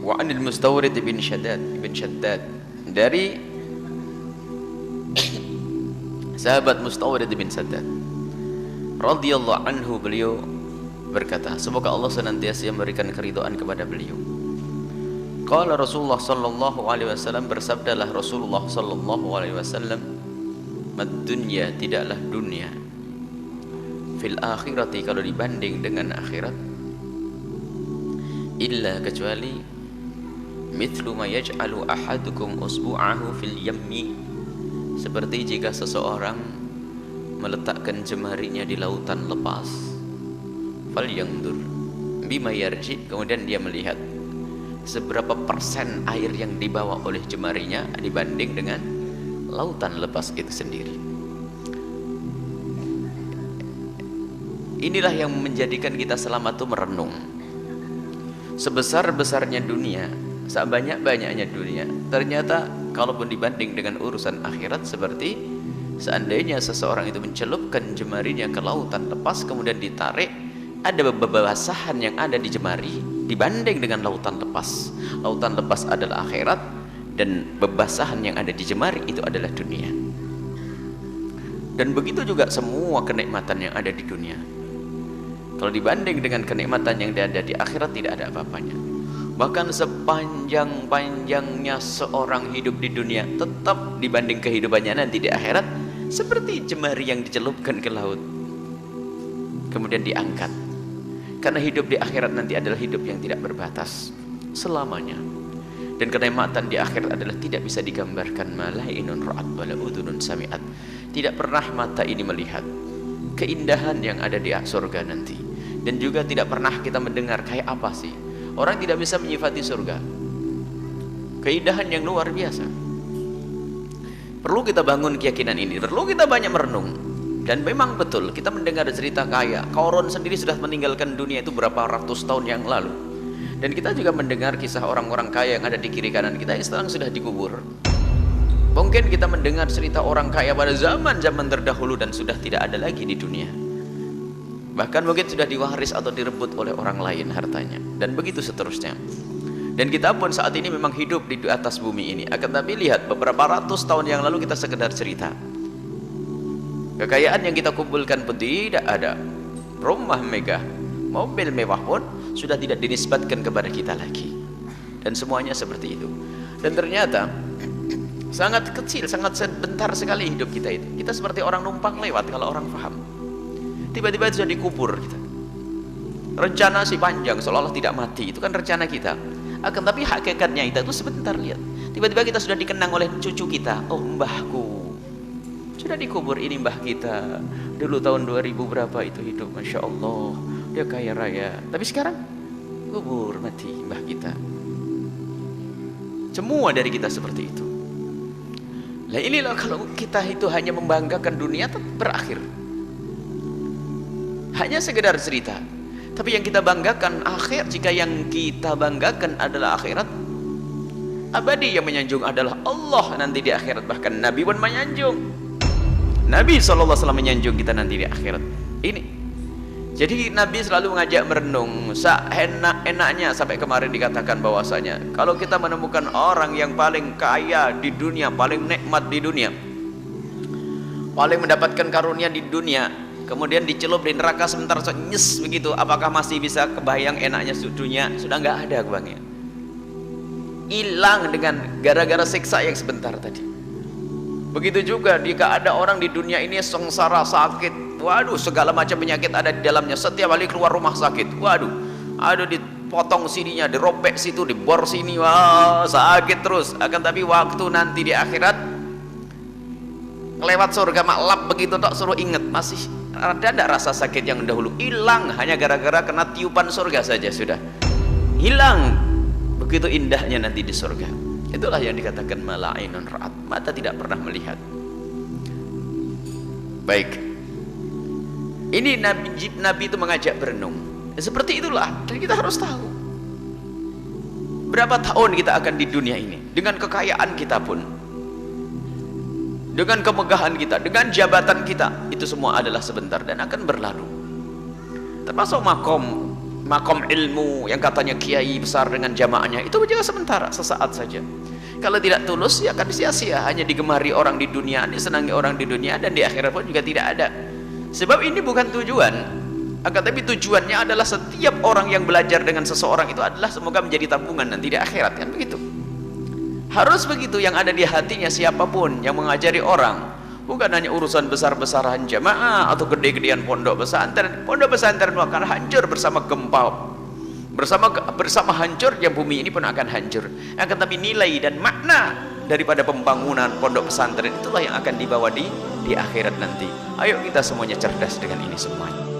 Wa anil Mustawrid bin Shaddad, dari sahabat Mustawrid bin Shaddad radhiyallahu anhu, beliau berkata, semoga Allah senantiasa memberikan keridhaan kepada beliau. Qala Rasulullah sallallahu alaihi wasallam, bersabdalah Rasulullah sallallahu alaihi wasallam, mad dunya, tidaklah dunia, fil akhirati, kalau dibanding dengan akhirat, illa, kecuali, mithlu ma yaj'alu ahadukum usbu'ahu fil yammi, seperti jika seseorang meletakkan jemarinya di lautan lepas, fal yandur bima yarji, kemudian dia melihat seberapa persen air yang dibawa oleh jemarinya dibanding dengan lautan lepas itu sendiri. Inilah yang menjadikan kita selama itu merenung. Sebesar-besarnya dunia, sebanyak-banyaknya dunia, ternyata kalaupun dibanding dengan urusan akhirat, seperti seandainya seseorang itu mencelupkan jemarinya ke lautan lepas, kemudian ditarik, ada bebasahan yang ada di jemari dibanding dengan lautan lepas. Lautan lepas adalah akhirat, dan bebasahan yang ada di jemari itu adalah dunia. Dan begitu juga semua kenikmatan yang ada di dunia, kalau dibanding dengan kenikmatan yang ada di akhirat, tidak ada apa-apanya. Bahkan sepanjang-panjangnya seorang hidup di dunia, tetap dibanding kehidupannya nanti di akhirat seperti jemari yang dicelupkan ke laut kemudian diangkat. Karena hidup di akhirat nanti adalah hidup yang tidak berbatas selamanya. Dan kenikmatan di akhirat adalah tidak bisa digambarkan. Malainun ra'at wala udhunun sami'at, tidak pernah mata ini melihat keindahan yang ada di surga nanti, dan juga tidak pernah kita mendengar kayak apa sih. Orang tidak bisa menyifati surga, keindahan yang luar biasa. Perlu kita bangun keyakinan ini, perlu kita banyak merenung. Dan memang betul, kita mendengar cerita kaya, Qarun sendiri sudah meninggalkan dunia itu berapa ratus tahun yang lalu. Dan kita juga mendengar kisah orang-orang kaya yang ada di kiri kanan kita yang sekarang sudah dikubur. Mungkin kita mendengar cerita orang kaya pada zaman-zaman terdahulu dan sudah tidak ada lagi di dunia. Bahkan mungkin sudah diwaris atau direbut oleh orang lain hartanya, dan begitu seterusnya. Dan kita pun saat ini memang hidup di atas bumi ini. Akan tapi lihat, beberapa ratus tahun yang lalu kita sekedar cerita. Kekayaan yang kita kumpulkan pun tidak ada. Rumah megah, mobil mewah pun sudah tidak dinisbatkan kepada kita lagi. Dan semuanya seperti itu. Dan ternyata sangat kecil, sangat sebentar sekali hidup kita itu. Kita seperti orang numpang lewat kalau orang paham. Tiba-tiba sudah dikubur kita. Rencana si panjang, seolah-olah tidak mati. Itu kan rencana kita. Akan tapi hakikatnya itu sebentar, lihat. Tiba-tiba kita sudah dikenang oleh cucu kita. Oh, mbahku sudah dikubur, ini mbah kita. Dulu tahun 2000 berapa itu hidup, Masya Allah, dia kaya raya. Tapi sekarang kubur, mati mbah kita. Semua dari kita seperti itu. Nah inilah kalau kita itu hanya membanggakan dunia, tetap berakhir. Hanya sekedar cerita. Tapi yang kita banggakan akhir. Jika yang kita banggakan adalah akhirat, abadi yang menyanjung adalah Allah nanti di akhirat. Bahkan Nabi pun menyanjung. Nabi SAW menyanjung kita nanti di akhirat. Ini. Jadi Nabi selalu mengajak merenung. Seenak-enaknya, sampai kemarin dikatakan bahwasanya kalau kita menemukan orang yang paling kaya di dunia, paling nikmat di dunia, paling mendapatkan karunia di dunia, kemudian dicelup di neraka sebentar nyes begitu, apakah masih bisa kebayang enaknya dunia? Sudah nggak ada kebayangnya. Hilang dengan gara-gara siksa yang sebentar tadi. Begitu juga jika ada orang di dunia ini sengsara, sakit, waduh, segala macam penyakit ada di dalamnya. Setiap kali keluar rumah sakit, waduh, aduh, dipotong sininya, diropek situ, dibor sini, wah, sakit terus. Akan tapi waktu nanti di akhirat, lewat surga maklap begitu tok, suruh ingat, masih ada tidak rasa sakit yang dahulu? Hilang, hanya gara-gara kena tiupan surga saja sudah hilang. Begitu indahnya nanti di surga. Itulah yang dikatakan malainun ra'at, mata tidak pernah melihat. Baik, ini Nabi itu mengajak berenung. Seperti itulah, dan kita harus tahu berapa tahun kita akan di dunia ini, dengan kekayaan kita pun, dengan kemegahan kita, dengan jabatan kita, itu semua adalah sebentar dan akan berlalu. Termasuk makom makom ilmu yang katanya kiai besar dengan jamaahnya, itu juga sementara, sesaat saja. Kalau tidak tulus ya akan sia-sia, hanya digemari orang di dunia, disenangi orang di dunia, dan di akhirat pun juga tidak ada. Sebab ini bukan tujuan, akan tapi tujuannya adalah setiap orang yang belajar dengan seseorang itu adalah semoga menjadi tabungan nanti di akhirat, kan begitu. Harus begitu yang ada di hatinya siapapun yang mengajari orang. Bukan hanya urusan besar-besaran jamaah atau gede-gedean pondok pesantren. Pondok pesantren akan hancur bersama gempa, bersama hancurnya bumi ini pun akan hancur. Akan tapi nilai dan makna daripada pembangunan pondok pesantren itulah yang akan dibawa di akhirat nanti. Ayo kita semuanya cerdas dengan ini semuanya.